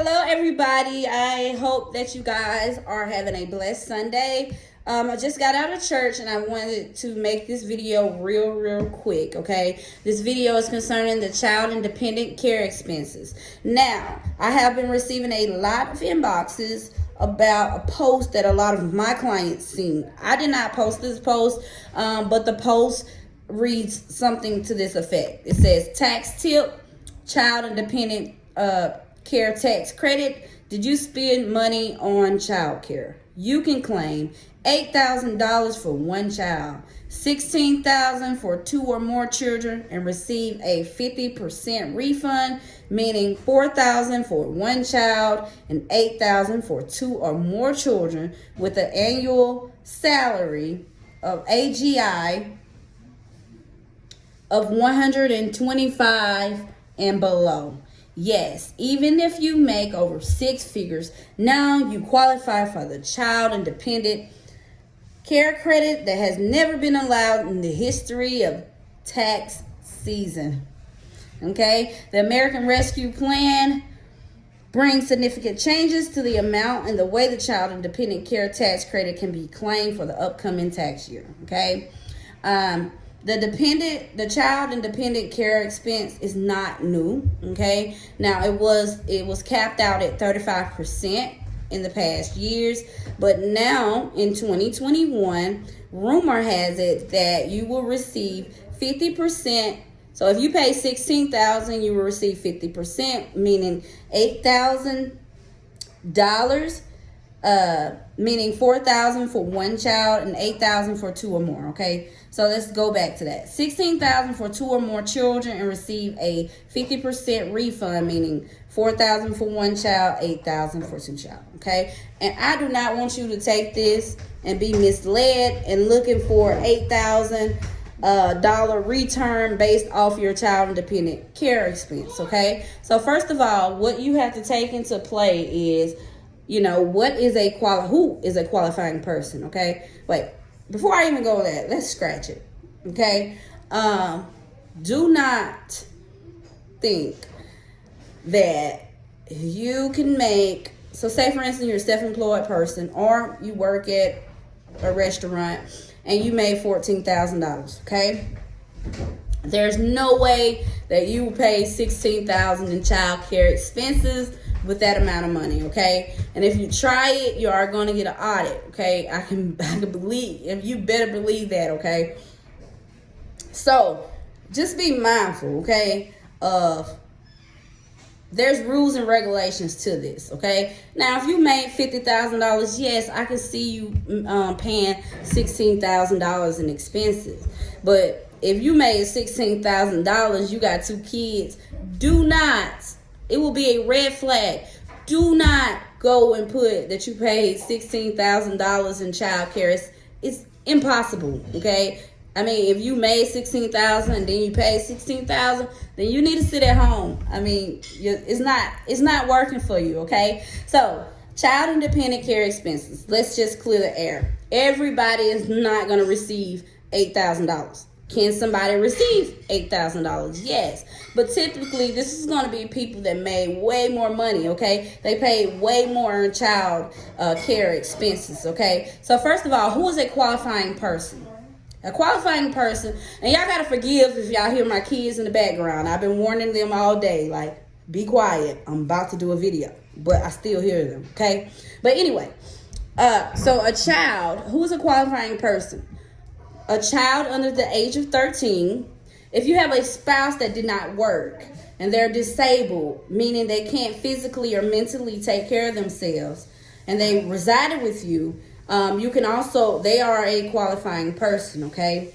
Hello, everybody. I hope that you guys are having a blessed Sunday. I just got out of church and I wanted to make this video real quick, okay? This video is concerning the child and dependent care expenses. Now, I have been receiving a lot of inboxes about a post that a lot of my clients seen. I did not post this post, but the post reads something to this effect. It says, tax tip, child and dependent care tax credit. Did you spend money on child care? You can claim $8,000 for one child, $16,000 for two or more children, and receive a 50% refund, meaning $4,000 for one child and $8,000 for two or more children, with an annual salary of AGI of 125 and below. Yes, even if you make over six figures, now you qualify for the child and dependent care credit that has never been allowed in the history of tax season. Okay, the American Rescue Plan brings significant changes to the amount and the way the child and dependent care tax credit can be claimed for the upcoming tax year. Okay, the child and dependent care expense is not new. Okay, now it was capped out at 35% in the past years, but now in 2021, rumor has it that you will receive 50%. So if you pay $16,000, you will receive 50%, meaning $8,000. Meaning $4,000 for one child and $8,000 for two or more. Okay, so let's go back to that. $16,000 for two or more children and receive a 50% refund, meaning $4,000 for one child, $8,000 for two child. Okay, and I do not want you to take this and be misled and looking for $8,000 return based off your child and dependent care expense. Okay, so first of all, what you have to take into play is, who is a qualifying person, okay? Wait, before I even go there, let's scratch it, okay? Do not think that you can make, so say for instance, you're a self-employed person or you work at a restaurant and you made $14,000, okay? There's no way that you will pay $16,000 in child care expenses with that amount of money, okay? And if you try it, you are going to get an audit, okay? I can believe, and you better believe that, okay? So just be mindful, okay, of there's rules and regulations to this, okay? Now, if you made $50,000, yes, I can see you paying $16,000 in expenses. But if you made $16,000, you got two kids, do not, it will be a red flag. Do not go and put that you paid $16,000 in child care. It's impossible, okay? I mean, if you made $16,000 and then you paid $16,000, then you need to sit at home. I mean, it's not working for you, okay? So, child and dependent care expenses. Let's just clear the air. Everybody is not going to receive $8,000. Can somebody receive $8,000? Yes. But typically, this is going to be people that made way more money, okay? They paid way more in child care expenses, okay? So first of all, who is a qualifying person? A qualifying person, and y'all got to forgive if y'all hear my kids in the background. I've been warning them all day, like, be quiet. I'm about to do a video, but I still hear them, okay? But anyway, so a child, who is a qualifying person? A child under the age of 13, if you have a spouse that did not work and they're disabled, meaning they can't physically or mentally take care of themselves, and they resided with you, you can also, they are a qualifying person, okay?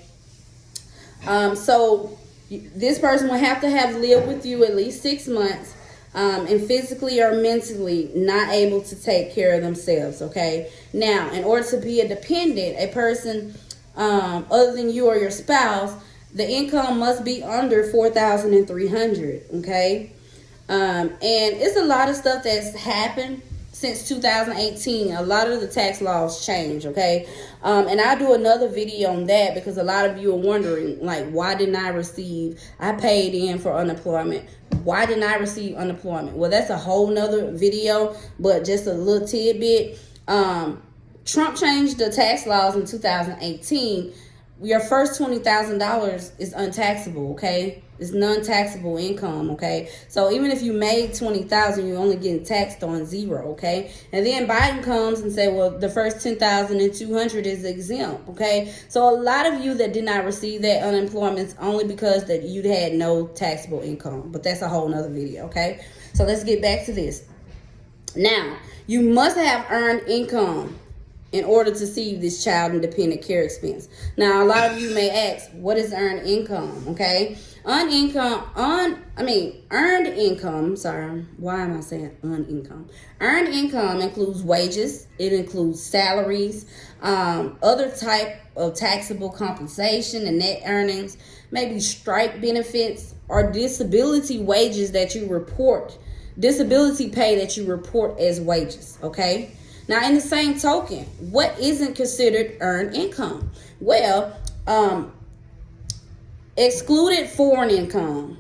So this person will have to have lived with you at least 6 months and physically or mentally not able to take care of themselves, okay? Now, in order to be a dependent, a person other than you or your spouse, the income must be under $4,300, okay? And it's a lot of stuff that's happened since 2018, a lot of the tax laws change, okay? And I'll do another video on that because a lot of you are wondering, like, why didn't I paid in for unemployment. Why didn't I receive unemployment? Well, that's a whole nother video, but just a little tidbit. Trump changed the tax laws in 2018. Your first $20,000 is untaxable, okay? It's non-taxable income, okay? So even if you made $20,000, you're only getting taxed on zero, okay? And then Biden comes and say, well, the first $10,200 is exempt, okay? So a lot of you that did not receive that unemployment is only because that you had no taxable income. But that's a whole nother video, okay? So let's get back to this. Now, you must have earned income in order to receive this child independent care expense. Now, a lot of you may ask, what is earned income, okay? Earned income, sorry, why am I saying earned income? Earned income includes wages, it includes salaries, other type of taxable compensation and net earnings, maybe strike benefits or disability wages that you report, disability pay that you report as wages, okay? Now, in the same token, what isn't considered earned income? Well, excluded foreign income.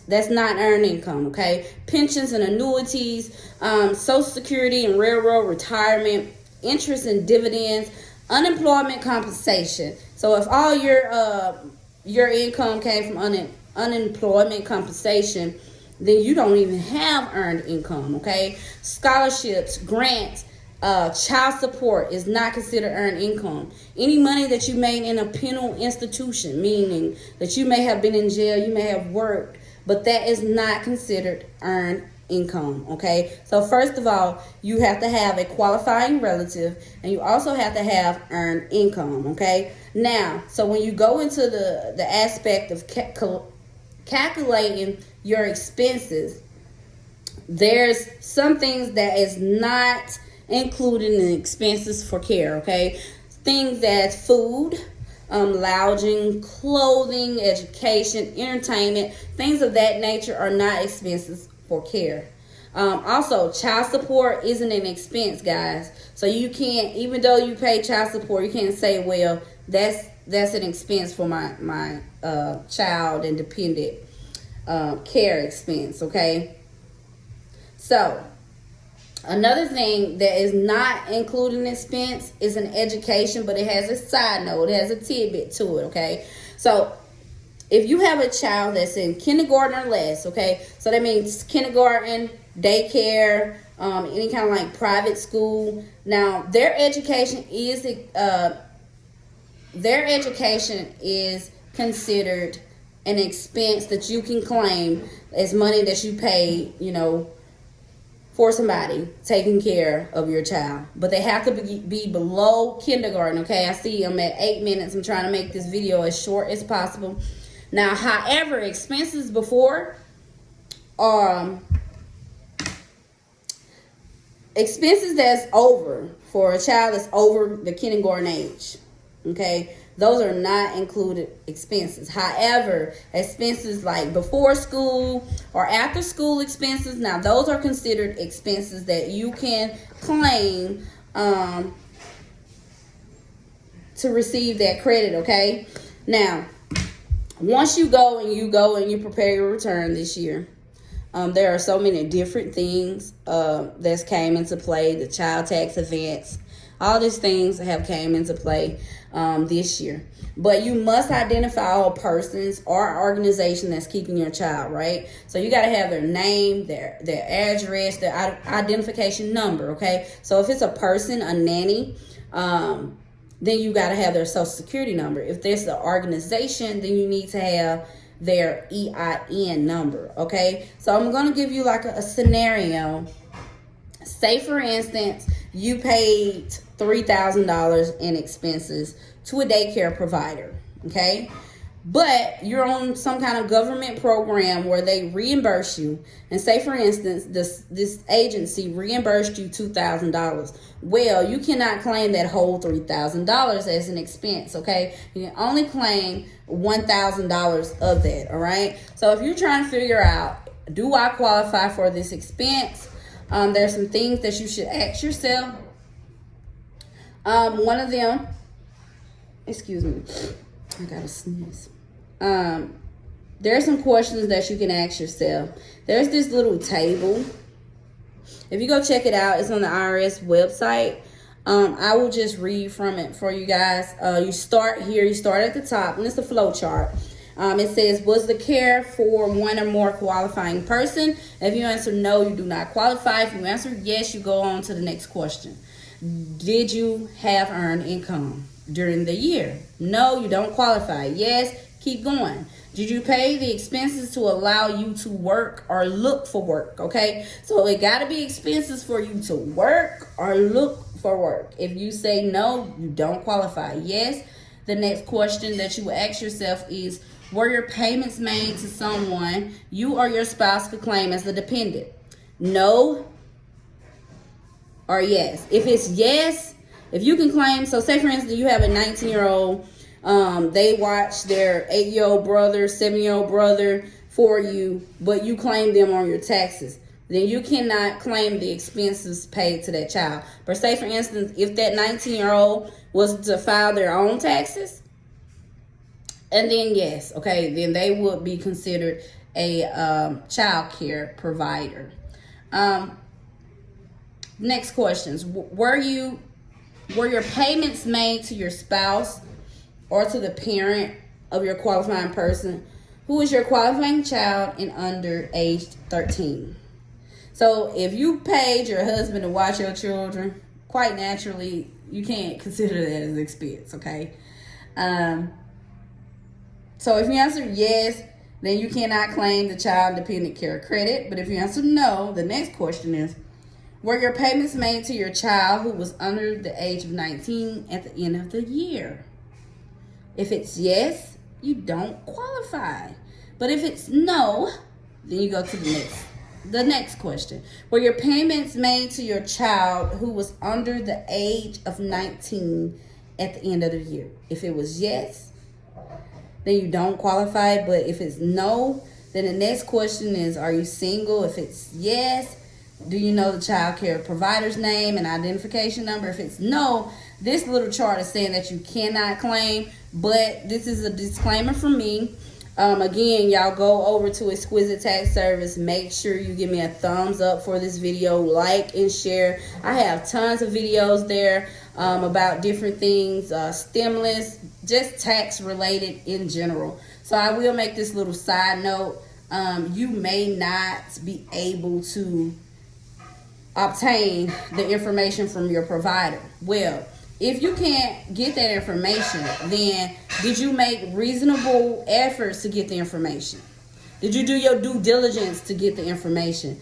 That's not earned income, okay? Pensions and annuities, Social Security and railroad retirement, interest and dividends, unemployment compensation. So if all your income came from unemployment compensation, then you don't even have earned income, okay? Scholarships, grants, child support is not considered earned income. Any money that you made in a penal institution, meaning that you may have been in jail, you may have worked, but that is not considered earned income, okay? So first of all, you have to have a qualifying relative, and you also have to have earned income, okay? Now, so when you go into the aspect of calculating your expenses, there's some things that is not included in expenses for care, okay? Things as food, lodging, clothing, education, entertainment, things of that nature are not expenses for care. Also, child support isn't an expense, guys. So you can't, even though you pay child support, you can't say, well, that's an expense for my child and dependent care expense, okay? So another thing that is not included in expense is an education, but it has a side note, it has a tidbit to it, okay? So if you have a child that's in kindergarten or less, okay, so that means kindergarten, daycare, any kind of like private school. Now their education is considered an expense that you can claim as money that you pay, for somebody taking care of your child. But they have to be below kindergarten, okay? I see I'm at 8 minutes. I'm trying to make this video as short as possible. Now, however, expenses before, expenses that's over for a child that's over the kindergarten age, okay? Those are not included expenses. However, expenses like before school or after school expenses, now those are considered expenses that you can claim to receive that credit, okay? Now, once you go and you prepare your return this year, there are so many different things that's came into play. The child tax advance, all these things have came into play this year. But you must identify all persons or organization that's keeping your child, right? So you got to have their name, their address, their identification number, okay? So if it's a person, a nanny, then you got to have their social security number. If there's an organization, then you need to have their EIN number, okay? So I'm going to give you like a scenario. Say, for instance, you paid $3,000 in expenses to a daycare provider, okay? But you're on some kind of government program where they reimburse you. And say, for instance, this agency reimbursed you $2,000. Well, you cannot claim that whole $3,000 as an expense, okay? You can only claim $1,000 of that, all right? So if you're trying to figure out, do I qualify for this expense? There's some things that you should ask yourself. One of them, excuse me, I gotta sneeze. There are some questions that you can ask yourself. There's this little table. If you go check it out, it's on the IRS website. I will just read from it for you guys. You start here. You start at the top, and it's a flow chart. It says, was the care for one or more qualifying person? If you answer no, you do not qualify. If you answer yes, you go on to the next question. Did you have earned income during the year? No, you don't qualify. Yes, keep going. Did you pay the expenses to allow you to work or look for work? Okay, so it got to be expenses for you to work or look for work. If you say no, you don't qualify. Yes, the next question that you will ask yourself is, were your payments made to someone you or your spouse could claim as a dependent? No or yes. If it's yes, if you can claim, so say for instance you have a 19-year-old, they watch their 8-year-old brother, 7-year-old brother for you, but you claim them on your taxes, then you cannot claim the expenses paid to that child. But say for instance, if that 19-year-old was to file their own taxes, and then yes, okay, then they would be considered a child care provider. Next questions. Were your payments made to your spouse or to the parent of your qualifying person who is your qualifying child and under age 13? So if you paid your husband to watch your children, quite naturally, you can't consider that as an expense, okay? So if you answer yes, then you cannot claim the child dependent care credit. But if you answer no, the next question is, were your payments made to your child who was under the age of 19 at the end of the year? If it's yes, you don't qualify. But if it's no, then you go to the next question. Were your payments made to your child who was under the age of 19 at the end of the year? If it was yes, then you don't qualify. But if it's no, then the next question is, are you single? If it's yes, do you know the child care provider's name and identification number? If it's no, this little chart is saying that you cannot claim, but this is a disclaimer from me. Again, y'all go over to Exquisite Tax Service. Make sure you give me a thumbs up for this video, like and share. I have tons of videos there about different things, stimulus, just tax related in general. So I will make this little side note. You may not be able to obtain the information from your provider. Well, if you can't get that information, then did you make reasonable efforts to get the information? Did you do your due diligence to get the information?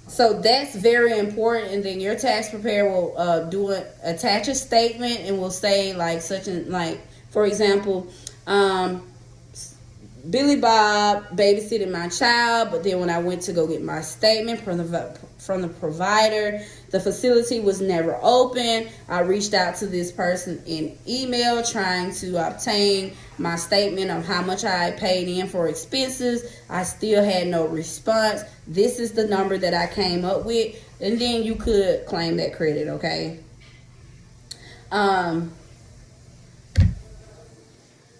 So that's very important. And then your tax preparer will attach a statement and will say for example, Billy Bob babysitted my child, but then when I went to go get my statement from the provider, the facility was never open. I reached out to this person in email trying to obtain my statement of how much I paid in for expenses. I still had no response. This is the number that I came up with, and then you could claim that credit, okay?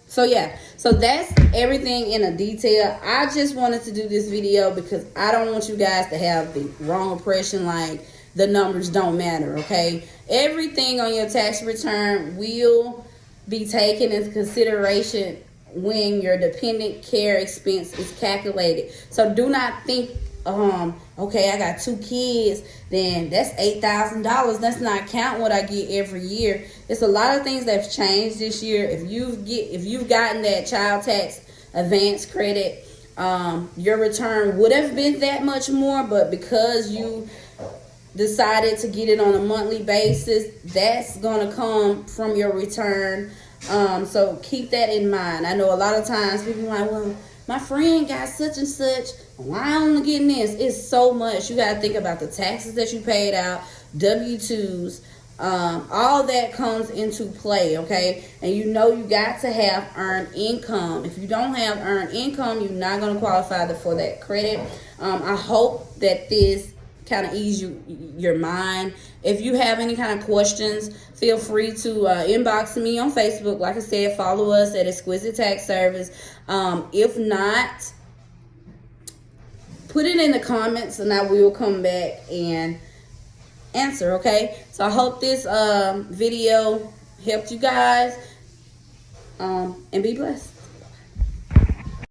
So yeah, so that's everything in a detail. I just wanted to do this video because I don't want you guys to have the wrong impression like the numbers don't matter, okay? Everything on your tax return will be taken into consideration when your dependent care expense is calculated. So do not think, okay, I got 2 kids, then that's $8,000. That's not count what I get every year. It's a lot of things that's changed this year. If you've gotten that child tax advance credit, your return would have been that much more, but because you decided to get it on a monthly basis, that's going to come from your return. So keep that in mind. I know a lot of times people are like, well, my friend got such and such, why am I getting this? It's so much. You got to think about the taxes that you paid out, W-2s, all that comes into play, okay? And you know you got to have earned income. If you don't have earned income, you're not going to qualify for that credit. I hope that this kind of ease your mind. If you have any kind of questions, feel free to inbox me on Facebook. Like I said, follow us at Exquisite Tax Service. If not, put it in the comments and I will come back and answer. Okay, so I hope this video helped you guys, and be blessed.